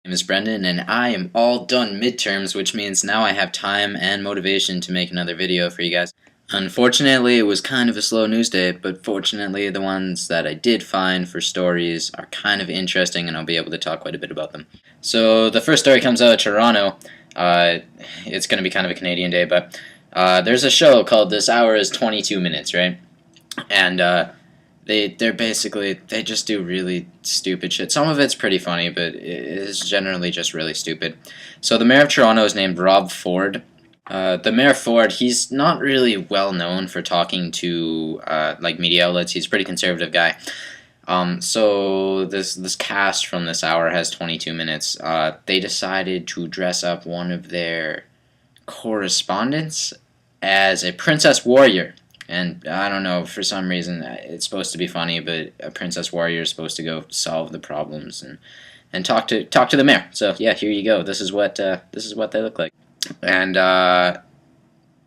My name is Brendan, and I am all done midterms, which means now I have time and motivation to make another video for you guys. Unfortunately, it was kind of a slow news day, but fortunately the ones that I did find for stories are kind of interesting, and I'll be able to talk quite a bit about them. So the first story comes out of Toronto. It's going to be kind of a Canadian day, but there's a show called This Hour is 22 Minutes, right? And they just do really stupid shit. Some of it's pretty funny, but it is generally just really stupid. So the mayor of Toronto is named Rob Ford. The Mayor Ford, he's not really well known for talking to like media outlets. He's a pretty conservative guy. So this cast from This Hour has 22 minutes. They decided to dress up one of their correspondents as a princess warrior. And I don't know, for some reason it's supposed to be funny, but a princess warrior is supposed to go solve the problems and talk to the mayor. So yeah, here you go. This is what they look like. And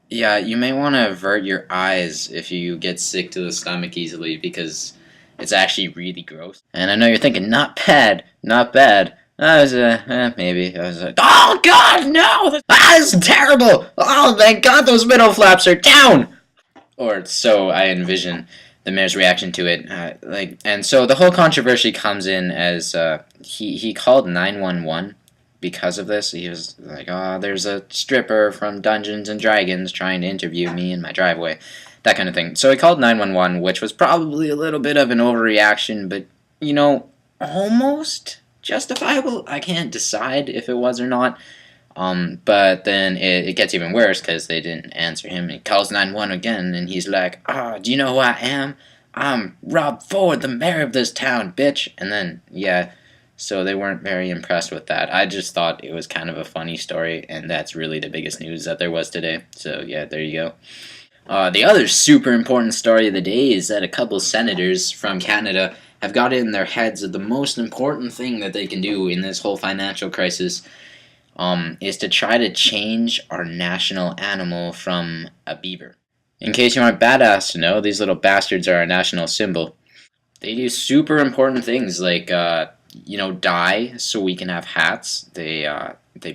yeah, you may want to avert your eyes if you get sick to the stomach easily, because it's actually really gross. And I know you're thinking, not bad, not bad. I was maybe. I was like, oh god, no! This is terrible! Oh, thank god those middle flaps are down! Or so I envision the mayor's reaction to it. And so the whole controversy comes in as he called 911 because of this. He was like, oh, there's a stripper from Dungeons and Dragons trying to interview me in my driveway, that kind of thing. So he called 911, which was probably a little bit of an overreaction, but, you know, almost justifiable. I can't decide if it was or not. But then it gets even worse because they didn't answer him. He calls 911 again, and he's like, do you know who I am? I'm Rob Ford, the mayor of this town, bitch. And then, yeah, so they weren't very impressed with that. I just thought it was kind of a funny story, and that's really the biggest news that there was today. So, yeah, there you go. The other super important story of the day is that a couple senators from Canada have got it in their heads that the most important thing that they can do in this whole financial crisis is to try to change our national animal from a beaver. In case you aren't badass to know, these little bastards are our national symbol. They do super important things like, dye so we can have hats. They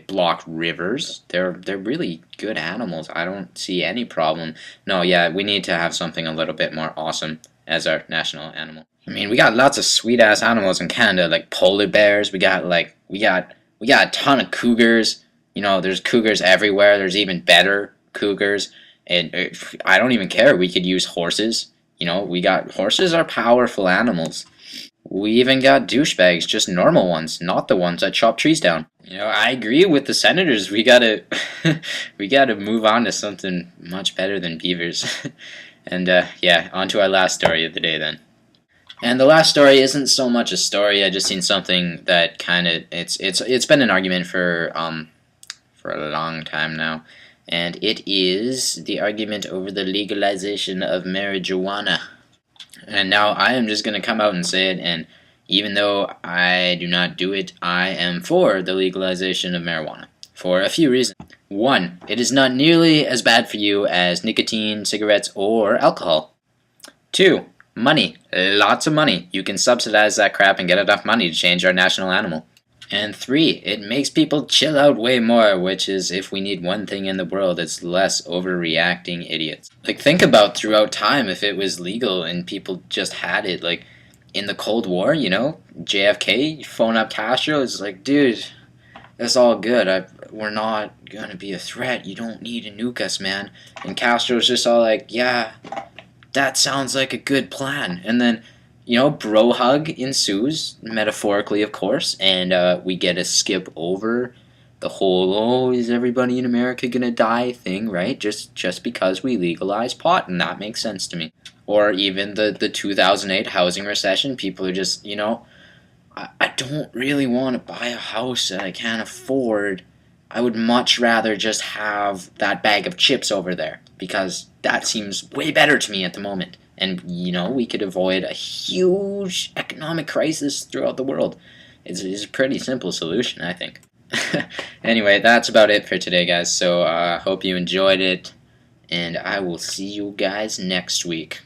block rivers. They're really good animals. I don't see any problem. No, yeah, we need to have something a little bit more awesome as our national animal. I mean, we got lots of sweet ass animals in Canada, like polar bears. We got a ton of cougars. You know, there's cougars everywhere. There's even better cougars. And I don't even care. We could use horses. You know, horses are powerful animals. We even got douchebags, just normal ones, not the ones that chop trees down. You know, I agree with the senators. We gotta move on to something much better than beavers. And yeah, on to our last story of the day then. And the last story isn't so much a story. I just seen something that kind of it's been an argument for a long time now, and it is the argument over the legalization of marijuana. And now I am just gonna come out and say it. And even though I do not do it, I am for the legalization of marijuana for a few reasons. One, it is not nearly as bad for you as nicotine, cigarettes, or alcohol. Two, money. Lots of money. You can subsidize that crap and get enough money to change our national animal. And three, it makes people chill out way more, which is, if we need one thing in the world, it's less overreacting idiots. Like, think about throughout time if it was legal and people just had it. Like, in the Cold War, you know, JFK, you phone up Castro, it's like, dude, that's all good. We're not gonna be a threat. You don't need to nuke us, man. And Castro's just all like, yeah, that sounds like a good plan. And then, you know, bro hug ensues, metaphorically, of course, and we get to skip over the whole, oh, is everybody in America gonna die thing, right? Just because we legalize pot, and that makes sense to me. Or even the 2008 housing recession, people are just, you know, I don't really want to buy a house that I can't afford. I would much rather just have that bag of chips over there, because that seems way better to me at the moment. And, you know, we could avoid a huge economic crisis throughout the world. It's a pretty simple solution, I think. Anyway, that's about it for today, guys. So hope you enjoyed it, and I will see you guys next week.